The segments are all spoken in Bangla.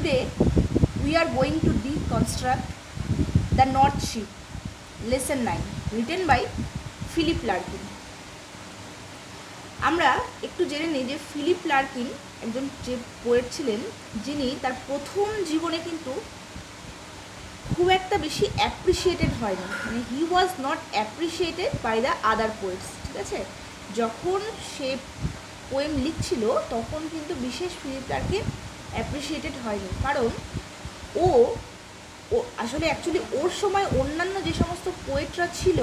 Today we are going to deconstruct The North Ship, Lesson 9, written by Philip Larkin. আমরা একটু জেনে নিই যে ফিলিপ লার্কিন একজন যে পোয়েট ছিলেন, যিনি তার প্রথম জীবনে কিন্তু খুব একটা বেশি অ্যাপ্রিসিয়েটেড হয়নি, মানে he was not appreciated by the other poets. ঠিক আছে, যখন সে পোয়েম লিখছিল তখন কিন্তু বিশেষ ফিলিপ লার্কিন অ্যাপ্রিসিয়েটেড হয়নি, কারণ ও আসলে অ্যাকচুয়ালি ওর সময় অন্যান্য যে সমস্ত পোয়েটরা ছিল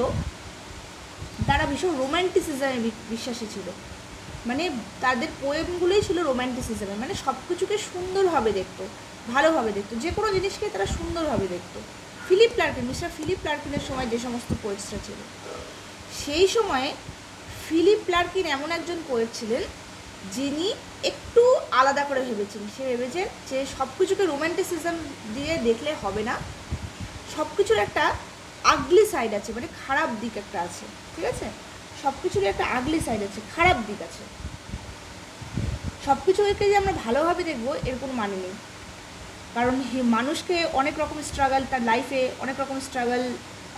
তারা ভীষণ রোম্যান্টিসিজমে বিশ্বাসী ছিল, মানে তাদের পোয়েমগুলোই ছিল রোম্যান্টিসিজমে, মানে সব কিছুকে সুন্দরভাবে দেখতো, ভালোভাবে দেখতো, যে কোনো জিনিসকে তারা সুন্দরভাবে দেখতো। মিস্টার ফিলিপ লার্কিনের সময় যে সমস্ত পোয়েটসরা ছিল, সেই সময়ে ফিলিপ লার্কিন এমন একজন পোয়েট ছিলেন যিনি একটু আলাদা করে ভেবেছেন। সে ভেবেছেন যে সব কিছুকে রোম্যান্টিসিজম দিয়ে দেখলে হবে না, সব কিছুর একটা আগলি সাইড আছে, মানে খারাপ দিক একটা আছে। ঠিক আছে, সব কিছুর একটা আগলি সাইড আছে, খারাপ দিক আছে। সব কিছুকে যে আমরা ভালোভাবে দেখবো এর কোনো মানে নেই, কারণ মানুষকে অনেক রকম স্ট্রাগল, তার লাইফে অনেক রকম স্ট্রাগল,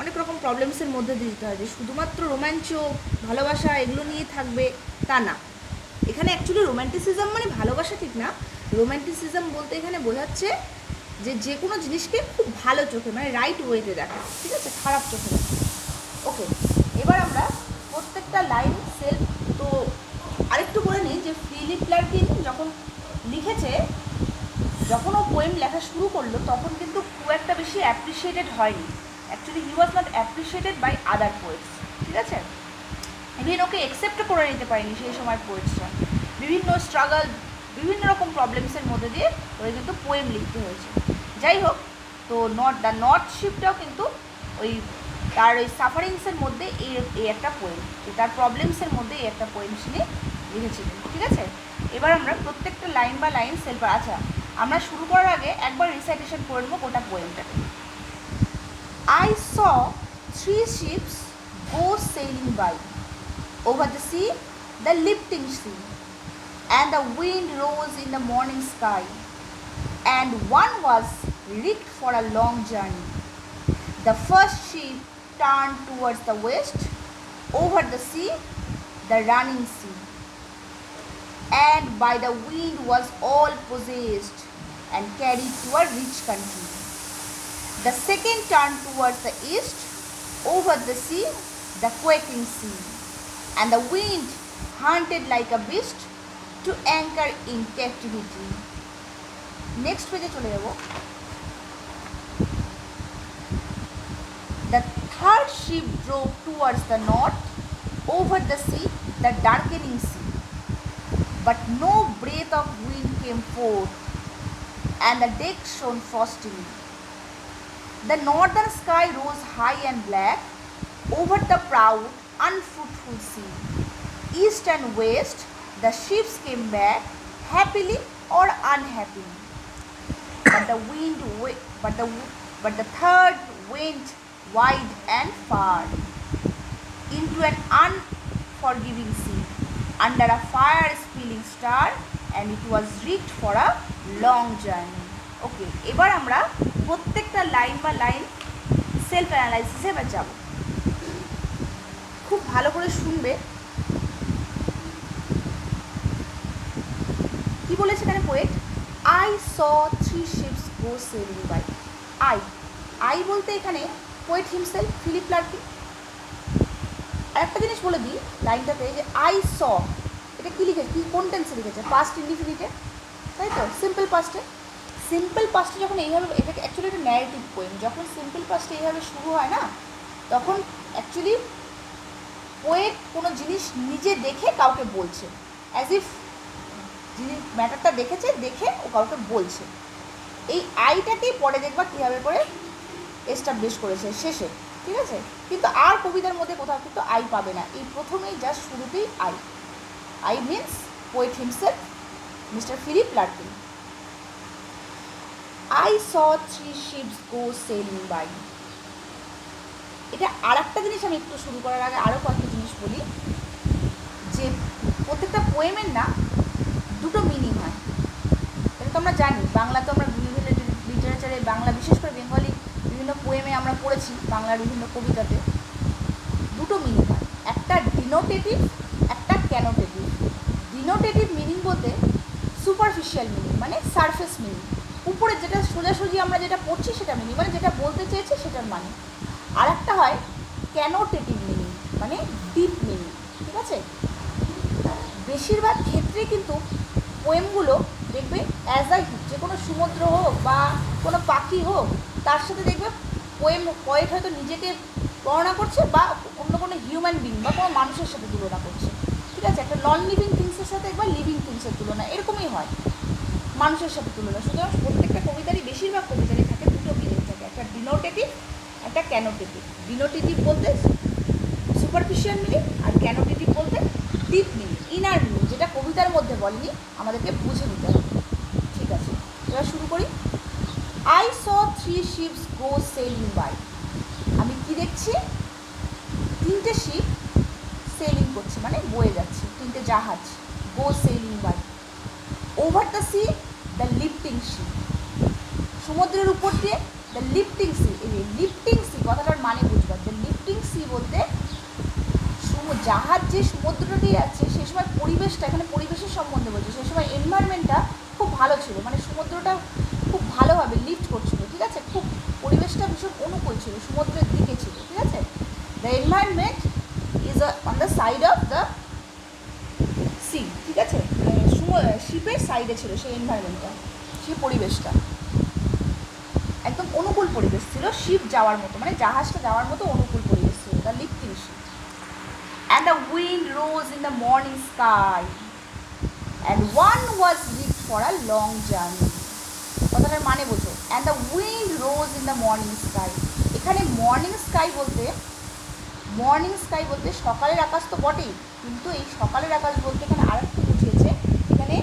অনেক রকম প্রবলেমসের মধ্যে দিয়ে দিতে হয়, যে শুধুমাত্র রোমাঞ্চ, ভালোবাসা এগুলো নিয়ে থাকবে তা না। এখানে অ্যাকচুয়ালি রোম্যান্টিসিজম মানে ভালোবাসা ঠিক না, রোম্যান্টিসিজম বলতে এখানে বোঝাচ্ছে যে কোনো জিনিসকে খুব ভালো চোখে, মানে রাইট ওয়েতে দেখা, ঠিক আছে, খারাপ চোখে দেখা। ওকে, এবার আমরা প্রত্যেকটা লাইন সেলফ তো আরেকটু বলে নিই যে ফিলিপ লার্কিন যখন লিখেছে, যখন ও পোয়েম লেখা শুরু করলো তখন কিন্তু খুব একটা বেশি অ্যাপ্রিসিয়েটেড হয়নি। Actually he was not appreciated by other poets. ঠিক আছে, ইভেন ওকে অ্যাকসেপ্ট করে নিতে পারেনি সেই সময় পোয়েটসরা, বিভিন্ন স্ট্রাগল, বিভিন্ন রকম প্রবলেমসের মধ্যে দিয়ে ওই কিন্তু পোয়েম লিখতে হয়েছে। যাই হোক, তো দ্য নর্থ শিপটাও কিন্তু ওই তার ওই সাফারিংসের মধ্যে এই একটা পোয়েম, তার প্রবলেমসের মধ্যে এই একটা পোয়েম তিনি লিখেছিলেন। ঠিক আছে, এবার আমরা প্রত্যেকটা লাইন বা লাইন সেলফ, আচ্ছা আমরা শুরু করার আগে একবার রিসাইটেশন করে নেবো গোটা পোয়েমটাকে। I saw 3 ships go sailing by over the sea, the lifting sea, and the wind rose in the morning sky, and one was rigged for a long journey. The first ship turned towards the west, over the sea, the running sea, and by the wind was all possessed and carried to a rich country. The second turned towards the east, over the sea, the quaking sea, and the wind hunted like a beast to anchor in captivity. Next page চলে যাব। The third ship drove towards the north, over the sea, the darkening sea, but no breath of wind came forth, and the deck shone frostily. The northern sky rose high and black over the proud, unfruitful sea. East and west, the ships came back, happily or unhappily. But the third went wide and far into an unforgiving sea, under a fire-spilling star, and it was rigged for a long journey. ওকে, এবার আমরা প্রত্যেকটা লাইন বা লাইন সেলফ অ্যানালাইসিসে এবার যাব। খুব ভালো করে শুনবে। কি বলেছে এখানে poet? I saw 3 ships go sailing by. I বলতে এখানে পোয়েট হিমসেলফ ফিলিপ লার্কিন। আরেকটা জিনিস বলে দিই লাইনটাতে, যে I saw এটা কী লিখেছে, কোন টেন্সে লিখেছে? পাস্ট ইনডিফিনিটে, তাই তো? সিম্পল পাস্টে যখন এইভাবে, এটা অ্যাকচুয়ালি একটা ন্যারেটিভ পোয়েম, যখন সিম্পল পাস্টে এইভাবে শুরু হয় না, তখন অ্যাকচুয়ালি পোয়েট কোনো জিনিস নিজে দেখে কাউকে বলছে, অ্যাজ ইফ যিনি ম্যাটারটা দেখেছে, দেখে ও কাউকে বলছে। এই আইটাকেই পরে দেখবা কীভাবে করে এস্টাবলিশ করেছে শেষে। ঠিক আছে, কিন্তু আর কবিতার মধ্যে কোথাও কিন্তু আই পাবে না, এই প্রথমেই জাস্ট শুরুতেই I means poet himself mister Philip Larkin. I saw 3 ships go sailing by. এটা আর একটা জিনিস আমি একটু শুরু করার আগে আরও কয়েকটা জিনিস বলি, যে প্রত্যেকটা পোয়েমের না দুটো মিনিং হয়। এটা তো আমরা জানি, বাংলা তো আমরা বিভিন্ন বাংলার বিভিন্ন কবিতাতে দুটো মিনিং হয়, একটা ডিনোটেটিভ, একটা ক্যানোটেটিভ। ডিনোটেটিভ মিনিং বলতে সুপারফিশিয়াল মিনিং, মানে সারফেস মিনিং, উপরে যেটা সোজাসুজি আমরা যেটা পড়ছি সেটা মিনিং, মানে যেটা বলতে চেয়েছি সেটার মানে। আর একটা হয় ক্যানোটেটিভ মিনিং, মানে ডিপ মিনিং, ঠিক আছে? বেশিরভাগ ক্ষেত্রে কিন্তু পোয়েমগুলো দেখবে অ্যাজ আ, যে কোনো সমুদ্র হোক বা কোনো পাখি হোক, তার সাথে দেখবে পোয়েট হয়তো নিজেকে বর্ণনা করছে বা অন্য কোনো হিউম্যান বিং বা কোনো মানুষের সাথে তুলনা করছে, ঠিক আছে? একটা নন লিভিং থিংসের সাথে একবার লিভিং থিংসের তুলনা, এরকমই হয় মানুষের সাথে তুলনা। সুতরাং প্রত্যেকটা কবিতারই, বেশিরভাগ কবিতারই থাকে দুটো মিনিং থাকে, একটা ডিনোটেটিভ, একটা ক্যানোটেটিভ। ডিনোটেটিভ বলতে সুপারফিশিয়াল মিনিং, আর ক্যানোটেটিভ বলতে ডিপ মিনিং, ইনার মিনিং, যেটা কবিতার মধ্যে বলেনি, আমাদেরকে বুঝে নিতে হবে। ঠিক আছে, এবার শুরু করি। I saw 3 ships go sailing by। আমি কি দেখছি? 3টে শিপ সেলিং করছে, মানে বয়ে যাচ্ছে, 3টে জাহাজ, go sailing by. Over the sea the lifting sea. সমুদ্রের উপর দিয়ে দ্য লিফটিং সি। এই লিফটিং সি কথাটার মানে বুঝবার, দ্য লিফটিং সি বলতে জাহাজ যে সমুদ্রটা দিয়ে যাচ্ছে সেই সময় পরিবেশটা, এখানে পরিবেশের সম্বন্ধে বলছে, সেই সময় এনভায়রনমেন্টটা খুব ভালো ছিল, মানে সমুদ্রটা খুব ভালোভাবে লিফট করছিল, ঠিক আছে? খুব পরিবেশটা ভীষণ অনুকূল ছিল, সমুদ্রের দিকে ছিল, ঠিক আছে? The environment is on the side of the sea, ঠিক আছে? শিপের সাইডে ছিল সেই এনভায়রনমেন্টটা, সেই পরিবেশটা একদম অনুকূল পরিবেশ ছিল, শিপ যাওয়ার মতো, মানে জাহাজটা যাওয়ার মতো অনুকূল পরিবেশ ছিল, the lifting ship. And the wind rose in the morning sky, and one was rigged for a long journey। কথাটার মানে বোঝো, and the wind rose in the morning sky। এখানে মর্নিং স্কাই বলতে সকালের আকাশ তো বটেই, কিন্তু এই সকালের আকাশ বলতে এখানে আরেকটু বুঝিয়েছে, এখানে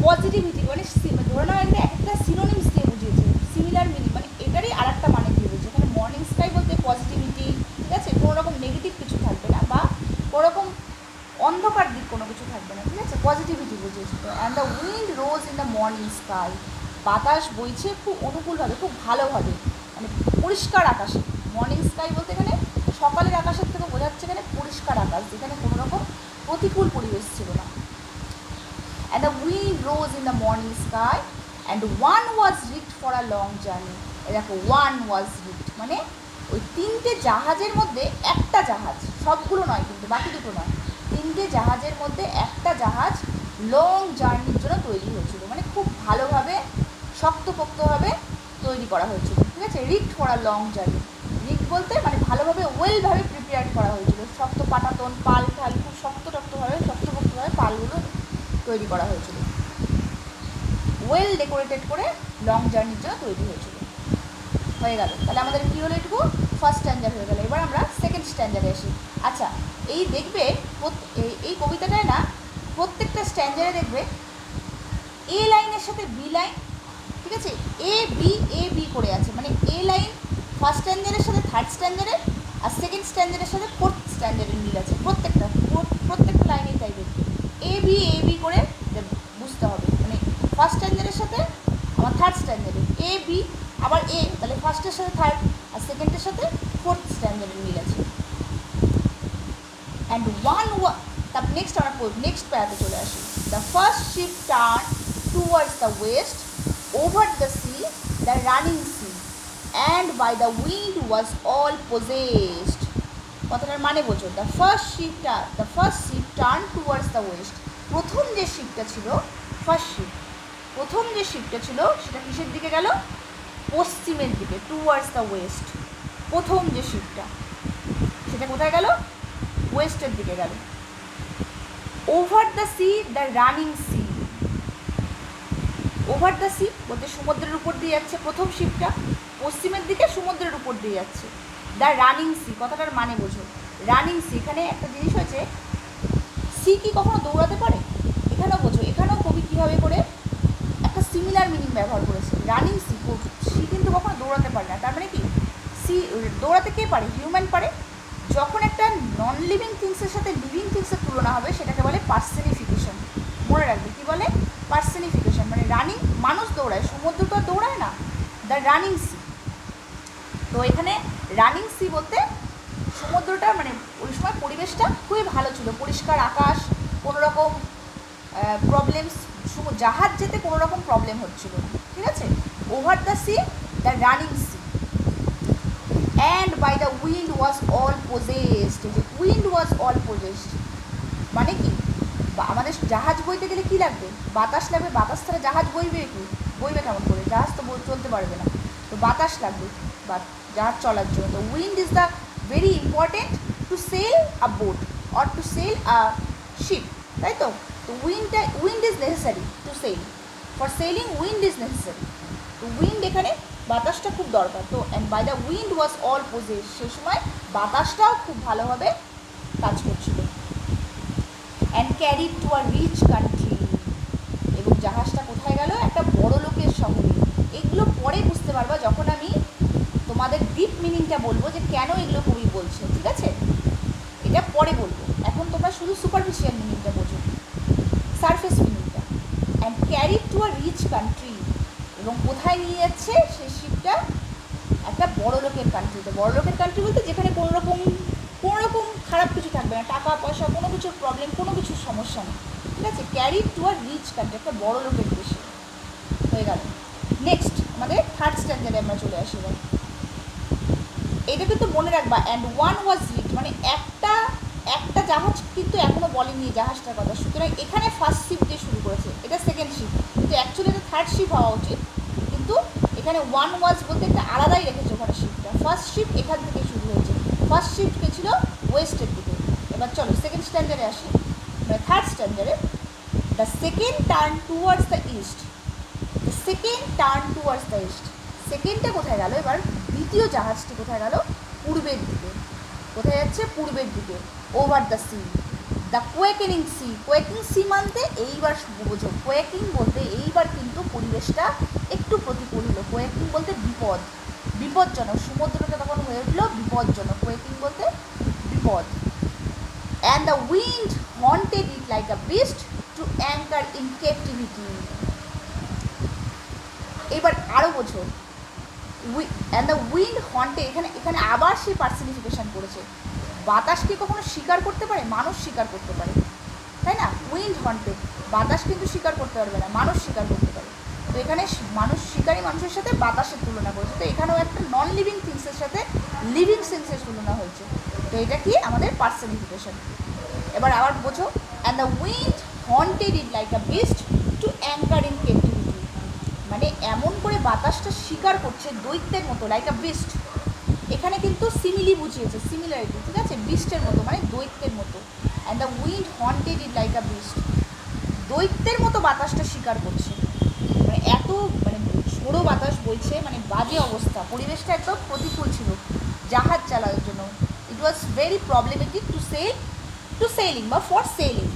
পজিটিভিটি, মানে ধরে নাও একটা সিনোনিমস দিয়ে বুঝিয়েছে, সিমিলার মিনিং, মানে এটারই আরেকটা মানে দিয়ে বুঝিয়েছে। এখানে মর্নিং স্কাই বলতে পজিটিভিটি, ঠিক আছে? কোনো রকম নেগেটিভ কিছু থাকবে না, বা কোনো রকম অন্ধকার দিক কোনো কিছু থাকবে না, ঠিক আছে? পজিটিভিটি বুঝিয়েছে। তো and the wind rose in the morning sky. বাতাস বইছে খুব অনুকূলভাবে, খুব ভালোভাবে, মানে পরিষ্কার আকাশে। মর্নিং স্কাই বলতে এখানে সকালের আকাশের থেকে বোঝাচ্ছে এখানে পরিষ্কার আকাশ, যেখানে কোনো রকম প্রতিকূল পরিবেশ ছিল না। And the wind rose in the morning sky and one was rigged for a long journey. দেখো, ওয়ান ওয়াজ রিগড মানে ওই 3টে জাহাজের মধ্যে একটা জাহাজ, সবগুলো নয় কিন্তু, বাকি দুটো নয়, 3টে জাহাজের মধ্যে একটা জাহাজ লং জার্নির জন্য তৈরি হয়েছিল, মানে খুব ভালোভাবে শক্তপোক্তভাবে তৈরি করা হয়েছিল, ঠিক আছে? Rigged for a long journey. Rigged বলতে মানে ভালোভাবে, ওয়েলভাবে প্রিপেয়ার করা হয়েছিল, শক্ত পাটাতন, পাল ঠাল খুব শক্তপোক্তভাবে পালগুলো তৈরি করা হয়েছিল, ওয়েল ডেকোরেটেড করে লং জার্নির জন্য তৈরি হয়েছিল। হয়ে গেল, তাহলে আমাদের কী হলো? এটুকু ফার্স্ট স্ট্যান্ডার্ড হয়ে গেল। এবার আমরা সেকেন্ড স্ট্যান্ডার্ডে আসি। আচ্ছা, এই দেখবে এই কবিতাটায় না প্রত্যেকটা স্ট্যান্ডার্ডে দেখবে এ লাইনের সাথে বি লাইন, ঠিক আছে? এ বি করে আছে, মানে এ লাইন ফার্স্ট স্ট্যান্ডার্ডের সাথে থার্ড স্ট্যান্ডার্ডের, আর সেকেন্ড স্ট্যান্ডার্ডের সাথে ফোর্থ স্ট্যান্ডার্ডের মিল আছে, প্রত্যেকটা লাইনেই টাইপের এ বি করে বুঝতে হবে, মানে ফার্স্ট স্ট্যান্ডার্ডের সাথে আমার থার্ড স্ট্যান্ডার্ডের এ বি, আবার এ, তাহলে ফার্স্টের সাথে থার্ড আর সেকেন্ডের সাথে ফোর্থ স্ট্যান্ডার্ডের মিল আছে। অ্যান্ড তারপর নেক্সট প্যারাতে চলে আসি। The first ship turn towards the west over the sea, the running sea, and by the wind was all possessed. কথাটার মানে বোঝো, the first ship turn towards the west. প্রথম যে শিপটা ছিল সেটা কিসের দিকে গেল? পশ্চিমের দিকে, টুয়ার্ডস দ্য ওয়েস্ট। প্রথম যে শিপটা সেটা কোথায় গেল? ওয়েস্টের দিকে গেল। Over the sea, the running sea. Over the sea বলতে সমুদ্রের উপর দিয়ে যাচ্ছে প্রথম শিপটা, পশ্চিমের দিকে সমুদ্রের উপর দিয়ে যাচ্ছে। দ্য রানিং সি কথাটার মানে বোঝো, রানিং সি, এখানে একটা জিনিস হয়েছে, সি কি কখনো দৌড়াতে পারে? এখানেও বোঝো, এখানেও কবি কীভাবে করে একটা সিমিলার মিনিং ব্যবহার করেছে। রানিং সি কিন্তু কখনো দৌড়াতে পারে না, তার মানে কি সি দৌড়াতে কে পারে? হিউম্যান পারে। যখন একটা নন লিভিং থিংসের সাথে লিভিং থিংসের তুলনা হবে সেটাকে বলে পার্সনিফিকেশন। মনে রাখবে, কী বলে? পার্সনিফিকেশন। মানে রানিং মানুষ দৌড়ায়, সমুদ্র তো আর দৌড়ায় না। দ্য রানিং সি, তো এখানে রানিং সি বলতে সমুদ্রটা মানে ওই সময় পরিবেশটা খুবই ভালো ছিল, পরিষ্কার আকাশ, কোনো রকম প্রবলেমস, জাহাজ যেতে কোনো রকম প্রবলেম হচ্ছিল না, ঠিক আছে। Over the sea, the running sea, and by the wind was all possessed. যে উইন্ড ওয়াজ অল পজেসড মানে কি, আমাদের জাহাজ বইতে গেলে কি লাগবে, বাতাস লাগবে, বাতাস ছাড়া জাহাজ বইবে কি, বইবে কেমন করে, জাহাজ তো চলতে পারবে না, তো বাতাস লাগবে বা জাহাজ চলার জন্য। তো wind is the very important to sail a boat or to sail a ship, তাই তো। তো wind is necessary to sail, for sailing wind is necessary. তো উইন্ড এখানে বাতাসটা খুব দরকার। তো and by the wind was all possess, সে সময় বাতাসটাও খুব ভালোভাবে কাজ করছিল। And carried to a rich country, এবং জাহাজটা কোথায় গেল, একটা বড় লোকের শহরে। এগুলো পরে বুঝতে পারবা যখন আমি তোমাদের ডিপ মিনিংটা বলবো, যে কেন এগুলো কবি বলছে, ঠিক আছে, এটা পরে বলবো। এখন তোমরা শুধু সুপারফিশিয়াল মিনিংটা বোঝো, সারফেস মিনিংটা। And carried to a rich country, এবং কোথায় নিয়ে যাচ্ছে সেই শিপটা, একটা বড় লোকের কান্ট্রিতে। বড় লোকের কান্ট্রি বলতে যেখানে কোনো রকম খারাপ কিছু থাকবে না, টাকা পয়সা কোনো কিছুর প্রবলেম, কোনো কিছুর সমস্যা নেই, ঠিক আছে। ক্যারিড টু আর রিচ কান্ট্রি, একটা বড় লোকের দেশে হয়ে গেল। নেক্সট আমাদের থার্ড স্ট্যান্ডার্ডে আমরা চলে আসি এবার। এটা কিন্তু মনে রাখবা, অ্যান্ড ওয়ান ওয়াজ রিচ মানে একটা জাহাজ কিন্তু এখনও বলেনি জাহাজটার কথা, সুতরাং এখানে ফার্স্ট শিপ দিয়ে শুরু করেছে, এটা সেকেন্ড শিপ, কিন্তু অ্যাকচুয়ালি এটা থার্ড শিপ হওয়া উচিত, কিন্তু এখানে ওয়ান ওয়াজ বলতে একটা আলাদাই রেখেছে ওখানে শিপটা। ফার্স্ট শিপ এখান থেকে শুরু হয়েছে, ফার্স্ট শিপ গেছিল ওয়েস্টের দিকে। এবার চলো সেকেন্ড স্ট্যান্ডার্ডে আসি, মানে থার্ড স্ট্যান্ডার্ডে। The second turn towards the east, the second turn towards the east, সেকেন্ডটা কোথায় গেল, এবার দ্বিতীয় জাহাজটি কোথায় গেল, পূর্বের দিকে। কোথায় যাচ্ছে, পূর্বের দিকে। Over the sea, the quickening sea, quaking sea মানতে এইবার বোঝো, কোয়েকিং বলতে এইবার কিন্তু পরিবেশটা একটু প্রতিকূল হলো। কোয়েকিং বলতে বিপজ্জনক, সমুদ্রটা তখন হয়ে উঠলো বিপজ্জনক, কোয়েকিং বলতে বিপদ। And the wind haunted it like a beast two anchor in captivity. এবার আরও বোঝো, অ্যান্ড দ্য উইন্ড হন্টেড, এখানে আবার সেই পার্সনিফিকেশন করেছে। বাতাস কি কখনো স্বীকার করতে পারে, মানুষ স্বীকার করতে পারে, তাই না। উইন্ড হন্টেড, বাতাস কিন্তু স্বীকার করতে পারবে না, মানুষ স্বীকার করতে পারে। তো এখানে শিকারী মানুষের সাথে বাতাসের তুলনা করেছে, তো এখানেও একটা নন লিভিং থিংসের সাথে লিভিং থিংসের তুলনা হয়েছে। তো এটা কি আমাদের পার্সনিফিকেশন। এবার আবার বোঝো, and the wind haunted it like a beast two anchor in captivity, মানে এমন করে বাতাসটা স্বীকার করছে দৈত্যের মতো, লাইক আ বিস্ট। এখানে কিন্তু সিমিলি বুঝিয়েছে, সিমিলারিটি, ঠিক আছে, বিস্টের মতো মানে দৈত্যের মতো। And the wind haunted it like a beast, দৈত্যের মতো বাতাসটা স্বীকার করছে, মানে এত মানে ঝোড়ো বাতাস বইছে, মানে বাজে অবস্থা, পরিবেশটা একদম প্রতিকূল ছিল জাহাজ চালানোর জন্য। It was very problematic to sailing বা for sailing.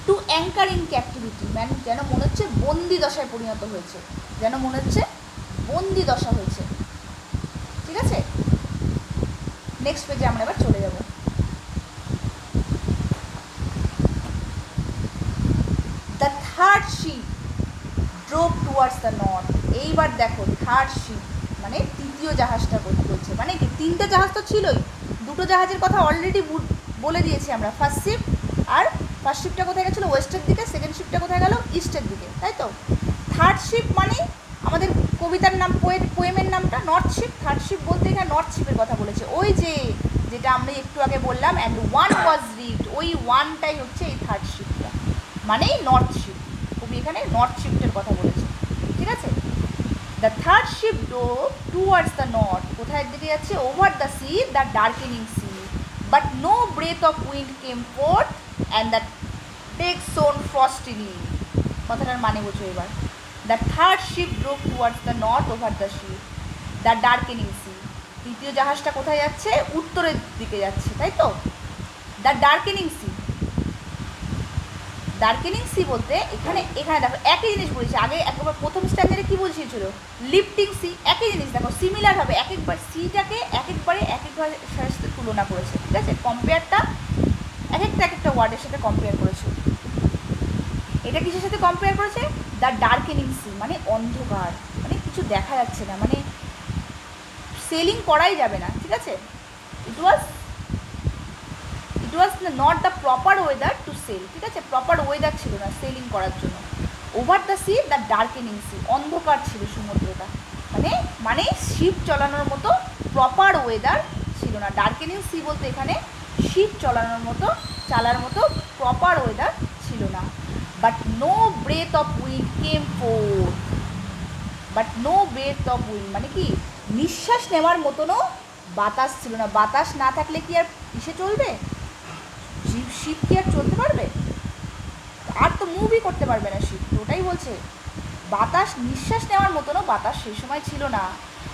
To anchor in captivity, মানে যেন মনে হচ্ছে বন্দি দশায় পরিণত হয়েছে, যেন মনে হচ্ছে বন্দি দশা হয়েছে, ঠিক আছে। নেক্সট পেজে আমরা এবার চলে যাব। The third ship drove towards the north. এইবার দেখো থার্ড শিপ মানে তৃতীয় জাহাজটা বলছে, মানে কি তিনটে জাহাজ তো ছিলই, দুটো জাহাজের কথা অলরেডি বলে দিয়েছি আমরা। ফার্স্ট শিপটা কোথায় গেছিলো, ওয়েস্টের দিকে, সেকেন্ড শিপটা কোথায় গেল, ইস্টের দিকে, তাই তো। থার্ড শিপ মানে আমাদের কবিতার নাম, পোয়েমের নামটা নর্থ শিপ। থার্ড শিপ বলতে এখানে নর্থ শিপের কথা বলেছে, ওই যেটা আমরা একটু আগে বললাম, অ্যান্ড ওয়ান ওয়াজ রিড, ওই ওয়ানটাই হচ্ছে এই থার্ড শিপটা, মানেই নর্থ শিপ। কবি এখানে নর্থ শিফটের কথা বলেছে, ঠিক আছে। The third ship drove towards the north, কোথায় দিকে যাচ্ছে, over the sea, the darkening sea, but no breath of wind came forth and the take shone frostily. কথাটার মানে বোঝো এবার। The third ship drove towards the north over the sea, the darkening sea, তৃতীয় জাহাজটা কোথায় যাচ্ছে, উত্তরের দিকে যাচ্ছে, তাই তো। The darkening sea, darkening sea বলতে এখানে দেখো একই জিনিস বলেছে, আগে একবার প্রথম স্ট্যান্ডার্ডে কী বলছিল, লিফটিং সি, একই জিনিস দেখো সিমিলার হবে, একবার সিটাকে একবারে সাথে তুলনা করেছে, ঠিক আছে। কম্পেয়ারটা একটা ওয়ার্ডের সাথে কম্পেয়ার করেছে। এটা কিসের সাথে কম্পেয়ার করেছে, দ্য ডার্কেনিং সি মানে অন্ধকার, মানে কিছু দেখা যাচ্ছে না, মানে সেলিং করাই যাবে না, ঠিক আছে। It was not the proper weather to sail, ঠিক আছে, প্রপার ওয়েদার ছিল না সেলিং করার জন্য। Over the sea the darkening sea, অন্ধকার ছিল সমুদ্রটা, মানে শিপ চালানোর মতো প্রপার ওয়েদার ছিল না। ডার্কেনিং সি বলতে এখানে শিপ চালার মতো প্রপার ওয়েদার ছিল না। But no breath of wind came forth, মানে কি নিঃশ্বাস নেওয়ার মতনও বাতাস ছিল না। বাতাস না থাকলে কি আর কিসে চলবে, শিপ কি আর চলতে পারবে? আর তো মুভই করতে পারবে না শিপ, ওটাই বলছে। বাতাস, নিঃশ্বাস নেওয়ার মতনও বাতাস সেই সময় ছিল না।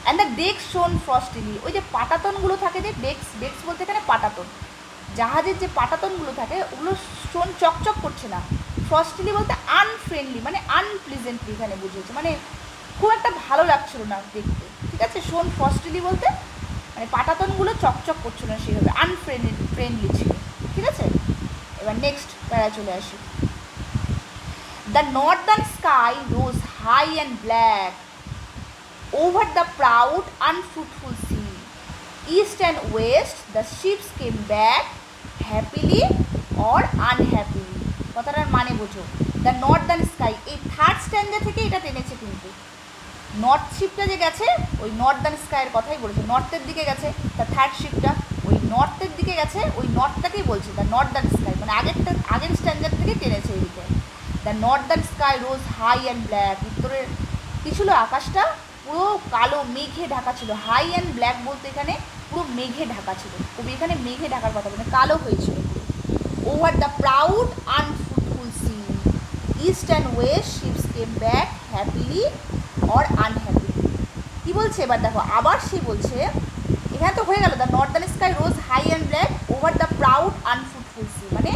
অ্যান্ড দ্য ডেক্স শোন ফ্রস্টিলি, ওই যে পাটাতনগুলো থাকে, যে ডেক্স বলতে এখানে পাটাতন, জাহাজের যে পাটাতনগুলো থাকে ওগুলো শোন চকচক করছে না। ফ্রস্টিলি বলতে আনফ্রেন্ডলি, মানে আনপ্লিজেন্টলি এখানে বুঝিয়েছে, মানে খুব একটা ভালো লাগছিল না দেখতে, ঠিক আছে। শোন ফ্রস্টিলি বলতে মানে পাটাতনগুলো চকচক করছিল না সেইভাবে, ফ্রেন্ডলি ছিল, ঠিক আছে। এবার নেক্সট প্যারা চলে আসি। The northern sky rose high and black over the proud, unfruitful sea. East and west, the ships came back happily or unhappily. কথাটার মানে বোঝো। দ্য নর্দার্ন স্কাই, এই থার্ড স্ট্যান্ডার থেকে এটা টেনেছে কিন্তু। নর্থ শিপটা যে গেছে ওই নর্দার্ন স্কাইয়ের কথাই বলেছে, নর্থের দিকে গেছে, দ্য থার্ড শিপটা ওই নর্থের দিকে গেছে, ওই নর্থটাকেই বলছে দ্য নর্দার্ন স্কাই, মানে আগের স্ট্যান্ডার থেকে টেনেছে এইদিকে। The northern sky rose high and black, উত্তরের কী ছিল, আকাশটা পুরো কালো মেঘে ঢাকা ছিল। হাই অ্যান্ড ব্ল্যাক বলতে এখানে পুরো মেঘে ঢাকা ছিল, কবি এখানে মেঘে ঢাকার কথা বলে, কালো হয়েছিল পুরো। Over the proud unfruitful sea, east and west ships came back happily or unhappily. কী বলছে এবার দেখো, আবার সে বলছে, এখানে তো হয়ে গেল the northern sky rose high and black over the proud unfruitful sea, মানে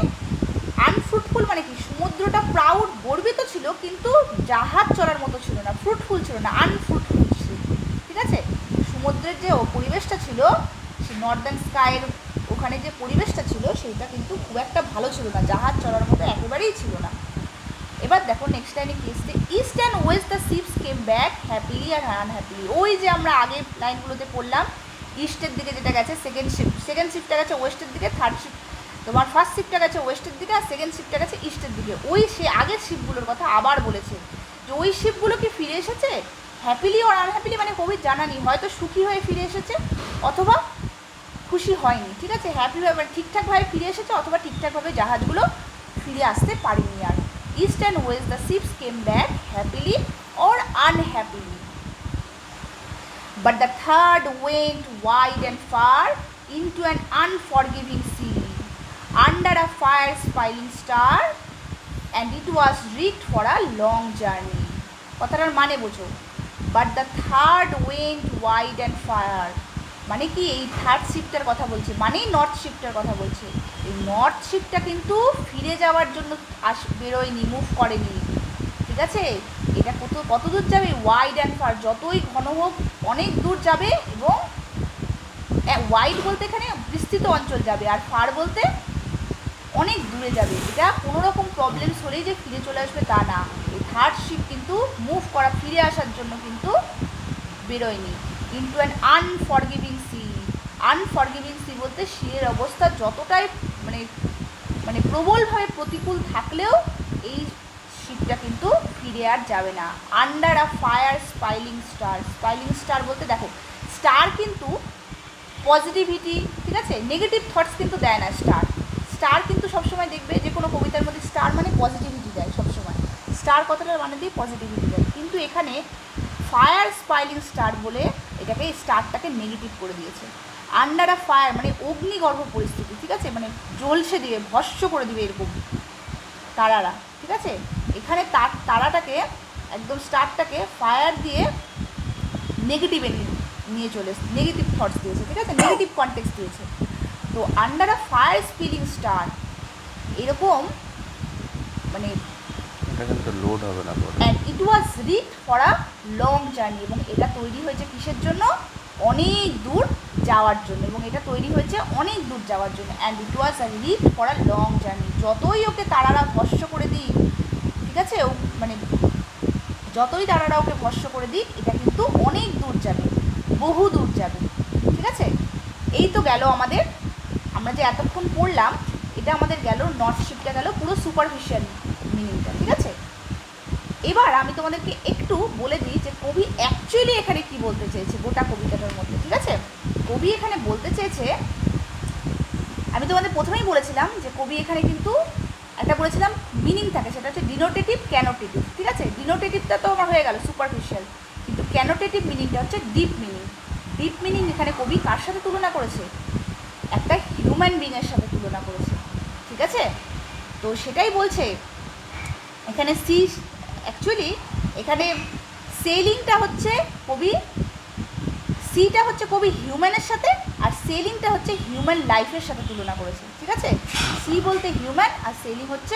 আনফ্রুটফুল মানে কি, সমুদ্রটা প্রাউড গর্বিত ছিল কিন্তু জাহাজ চলার মতো ছিল না, ফ্রুটফুল ছিল না, আনফ্রুটফুল ছিল, ঠিক আছে। সমুদ্রের যে পরিবেশটা ছিল, সে নর্দার্ন স্কাইয়ের ওখানে যে পরিবেশটা ছিল সেইটা কিন্তু খুব একটা ভালো ছিল না, জাহাজ চলার মতো একেবারেই ছিল না। এবার দেখো নেক্সট লাইনে কি এসছে, east and west the ships came back happily or unhappily. ওই যে আমরা আগের লাইনগুলোতে পড়লাম, ইস্টের দিকে যেটা গেছে সেকেন্ড শিপটা গেছে ওয়েস্টের দিকে, থার্ড শিপ তোমার ফার্স্ট শিপটা গেছে ওয়েস্টের দিকে, আর সেকেন্ড শিপটা গেছে ইস্টের দিকে। ওই সে আগের শিপগুলোর কথা আবার বলেছে যে ওই শিপগুলো কি ফিরে এসেছে হ্যাপিলি আর আনহ্যাপিলি, মানে কবির জানা নেই, হয়তো সুখী হয়ে ফিরে এসেছে অথবা খুশি হয়নি, ঠিক আছে। হ্যাপিভাবে মানে ঠিকঠাকভাবে ফিরে এসেছে অথবা ঠিকঠাকভাবে জাহাজগুলো ফিরে আসতে পারেনি আর। East and west the ships came back happily or unhappily, but the third went wide and far into an unforgiving sea under a fire spilling star and it was rigged for a long journey. কথাটার মানে বোঝো, but the third went wide and fire, মানে কি এই থার্ড শিপটার কথা বলছে, মানেই নর্থ শিপটার কথা বলছে। এই নর্থ শিপটা কিন্তু ফিরে যাওয়ার জন্য বেরোয়নি, মুভ করেনি, ঠিক আছে। এটা কত দূর যাবে, ওয়াইড অ্যান্ড ফার, যতই ঘন হোক অনেক দূর যাবে, এবং ওয়াইড বলতে এখানে বিস্তৃত অঞ্চল যাবে, আর ফার বলতে অনেক দূরে যাবে। এটা কোনো রকম প্রবলেমস হলেই যে ফিরে চলে আসবে তা না, এই থার্ড শিপ কিন্তু মুভ করা, ফিরে আসার জন্য কিন্তু বেরোয়নি। Into an unforgiving sea, unforgiving sea বলতে সিয়ের অবস্থা যতটাই মানে প্রবলভাবে প্রতিকূল থাকলেও এই শিপটা কিন্তু ফিরে আর যাবে না। Under a fire spilling star, spilling star বলতে দেখো স্টার কিন্তু পজিটিভিটি, ঠিক আছে, নেগেটিভ থটস কিন্তু দেয় না স্টার কিন্তু সবসময় দেখবে যে কোনো কবিতার মধ্যে স্টার মানে পজিটিভিটি দেয়, সবসময় স্টার কথাটার মানে দিয়ে পজিটিভিটি দেয়, কিন্তু এখানে ফায়ার স্পাইলিং স্টার বলে এটাকে স্টারটাকে নেগেটিভ করে দিয়েছে। আন্ডার আ ফায়ার মানে অগ্নিগর্ভ পরিস্থিতি, ঠিক আছে, মানে জ্বলসে দিবে, ভস্য করে দিবে এরকম তারারা, ঠিক আছে। এখানে তারাটাকে একদম স্টারটাকে ফায়ার দিয়ে নেগেটিভে নিয়ে চলে নেগেটিভ থটস দিয়েছে, ঠিক আছে, নেগেটিভ কনটেক্সট দিয়েছে। তো under a fire spilling star এরকম মানে লোড হবে না, and it was rigged for a long journey, এবং এটা তৈরি হয়েছে কিসের জন্য, অনেক দূর যাওয়ার জন্য, এবং এটা তৈরি হয়েছে অনেক দূর যাওয়ার জন্য। And it was rigged for a long journey, যতই ওকে তারারা ভস্য করে দিই, ঠিক আছে, যতই তারারা ওকে ভস্য করে দিক এটা কিন্তু অনেক দূর যাবে। বহু দূর যাবে। ঠিক আছে, এই তো গেল আমাদের, আমরা যে এতক্ষণ পড়লাম এটা আমাদের গেল নট শিপটা গেল পুরো সুপারফিশিয়াল মিনিংটা। ঠিক আছে, এবার আমি তোমাদেরকে একটু বলে দিই যে কবি অ্যাকচুয়ালি এখানে কি বলতে চেয়েছে গোটা কবিতাটার মধ্যে। ঠিক আছে, কবি এখানে বলতে চেয়েছে, আমি তোমাদের প্রথমেই বলেছিলাম যে কবি এখানে কিন্তু একটা বলেছিলাম মিনিং থাকে, সেটা হচ্ছে ডিনোটেটিভ ক্যানোটেটিভ। ঠিক আছে, ডিনোটেটিভটা তো আমার হয়ে গেল সুপারফিশিয়াল, কিন্তু ক্যানোটেটিভ মিনিংটা হচ্ছে ডিপ মিনিং। ডিপ মিনিং এখানে কবি কার সাথে তুলনা করেছে? একটা হিউম্যান বিংয়ের সাথে তুলনা করেছে। ঠিক আছে, তো সেটাই বলছে এখানে সি, অ্যাকচুয়ালি এখানে সেলিংটা হচ্ছে কবি, সিটা হচ্ছে কবি হিউম্যানের সাথে, আর সেলিংটা হচ্ছে হিউম্যান লাইফের সাথে তুলনা করেছে। ঠিক আছে, সি বলতে হিউম্যান আর সেলিং হচ্ছে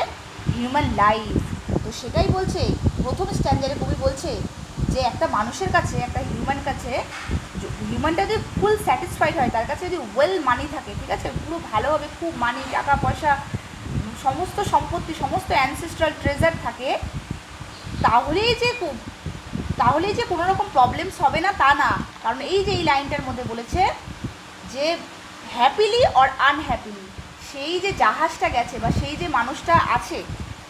হিউম্যান লাইফ। তো সেটাই বলছে প্রথম স্ট্যান্ডার্ডে কবি বলছে যে একটা মানুষের কাছে, একটা হিউম্যান কাছে, হিউম্যানটা যদি ফুল স্যাটিসফাইড হয়, তার কাছে যদি ওয়েল মানি থাকে, ঠিক আছে, পুরো ভালোভাবে খুব মানি, টাকা পয়সা, সমস্ত সম্পত্তি, সমস্ত অ্যানসেস্ট্রাল ট্রেজার থাকে, তাহলেই যে কোনো রকম প্রবলেমস হবে না তা না। কারণ এই যে এই লাইনটার মধ্যে বলেছে যে হ্যাপিলি অর আনহ্যাপিলি, সেই যে জাহাজটা গেছে বা সেই যে মানুষটা আছে,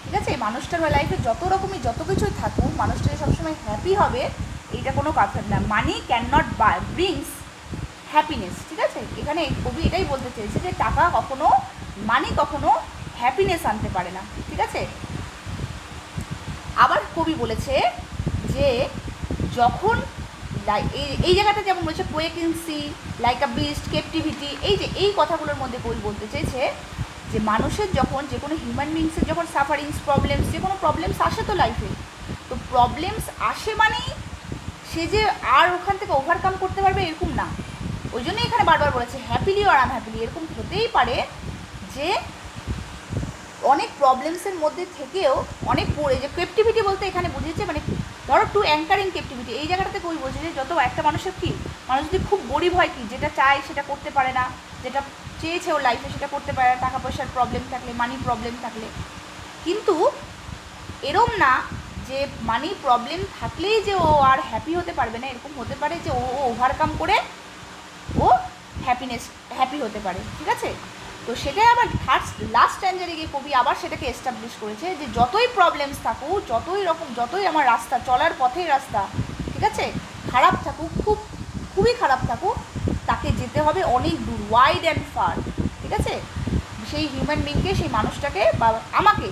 ঠিক আছে, মানুষটার লাইফে যত রকমই যত কিছুই থাকুক, মানুষটা যে সবসময় হ্যাপি হবে এইটা কোনো কথা না। Money can not brings happiness. ঠিক আছে, এখানে কবি এটাই বলতে চেয়েছে যে টাকা কখনো, মানি কখনো হ্যাপিনেস আনতে পারে না। ঠিক আছে, আবার কবি বলেছে যে যখন এই জায়গাটা যেমন বলেছে পোয়েকেন্সি লাইক আ বিস্ট, ক্যাপটিভিটি, এই যে এই কথাগুলোর মধ্যে কবি বলতে চেয়েছে যে মানুষের যখন যে কোনো হিউম্যান বিংসের যখন সাফারিংস, প্রবলেমস, যে কোনো প্রবলেমস আসে তো লাইফে, তো প্রবলেমস আসে মানেই সে যে আর ওখান থেকে ওভারকাম করতে পারবে এরকম না। ওই জন্যই এখানে বারবার বলেছে হ্যাপিলি আর আনহ্যাপিলি, এরকম হতেই পারে যে অনেক প্রবলেমসের মধ্যে থেকেও অনেক পড়ে, যে ক্যাপটিভিটি বলতে এখানে বুঝিয়েছে মানে ধরো টু অ্যাঙ্কারিং ক্যাপটিভিটি, এই জায়গাটাতে কই বলছে যে যত একটা মানুষের কি, মানুষ যদি খুব গরিব হয়, কি যেটা চায় সেটা করতে পারে না, যেটা চেয়েছে ওর লাইফে সেটা করতে পারে না, টাকা পয়সার প্রবলেম থাকলে, মানি প্রবলেম থাকলে, কিন্তু এরম না যে মানি প্রবলেম থাকলেই যে ও আর হ্যাপি হতে পারবে না, এরকম হতে পারে যে ও ওভারকাম করে ও হ্যাপি হতে পারে। ঠিক আছে, তো সেটাই আবার লাস্ট স্ট্যান্ডারে গিয়ে কবি আবার সেটাকে এস্টাবলিশ করেছে যে যতই প্রবলেমস থাকুক, যতই আমার রাস্তা, চলার পথের রাস্তা, ঠিক আছে, খারাপ থাকুক, খুবই খারাপ থাকুক, তাকে যেতে হবে অনেক দূর, ওয়াইড অ্যান্ড ফার। ঠিক আছে, সেই হিউম্যান বিংকে, সেই মানুষটাকে বা আমাকে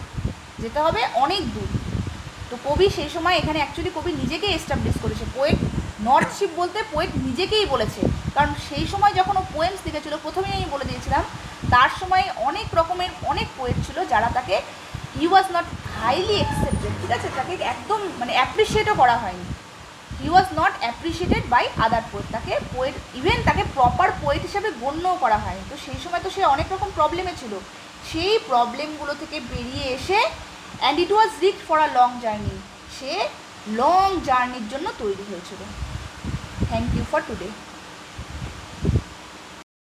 যেতে হবে অনেক দূর। তো কবি সেই সময় এখানে অ্যাকচুয়ালি কবি নিজেকেই এস্টাবলিশ করেছে, পোয়েট নর্থ শিপ বলতে পোয়েট নিজেকেই বলেছে, কারণ সেই সময় যখন ও পোয়েমস লিখেছিল, প্রথমেই আমি বলে দিয়েছিলাম তার সময় অনেক রকমের অনেক পোয়েট ছিল যারা তাকে, he was not highly accepted. ঠিক আছে, তাকে একদম মানে অ্যাপ্রিসিয়েটও করা হয়নি, he was not appreciated by other poet, তাকে পোয়েট, ইভেন তাকে প্রপার পোয়েট হিসাবে গণ্যও করা হয়নি। তো সেই সময় তো সে অনেক রকম প্রবলেমে ছিল, সেই প্রবলেমগুলো থেকে বেরিয়ে এসে, and it was rigged for a long journey, সে লং জার্নির জন্য তৈরি হয়েছিল। Thank you for today.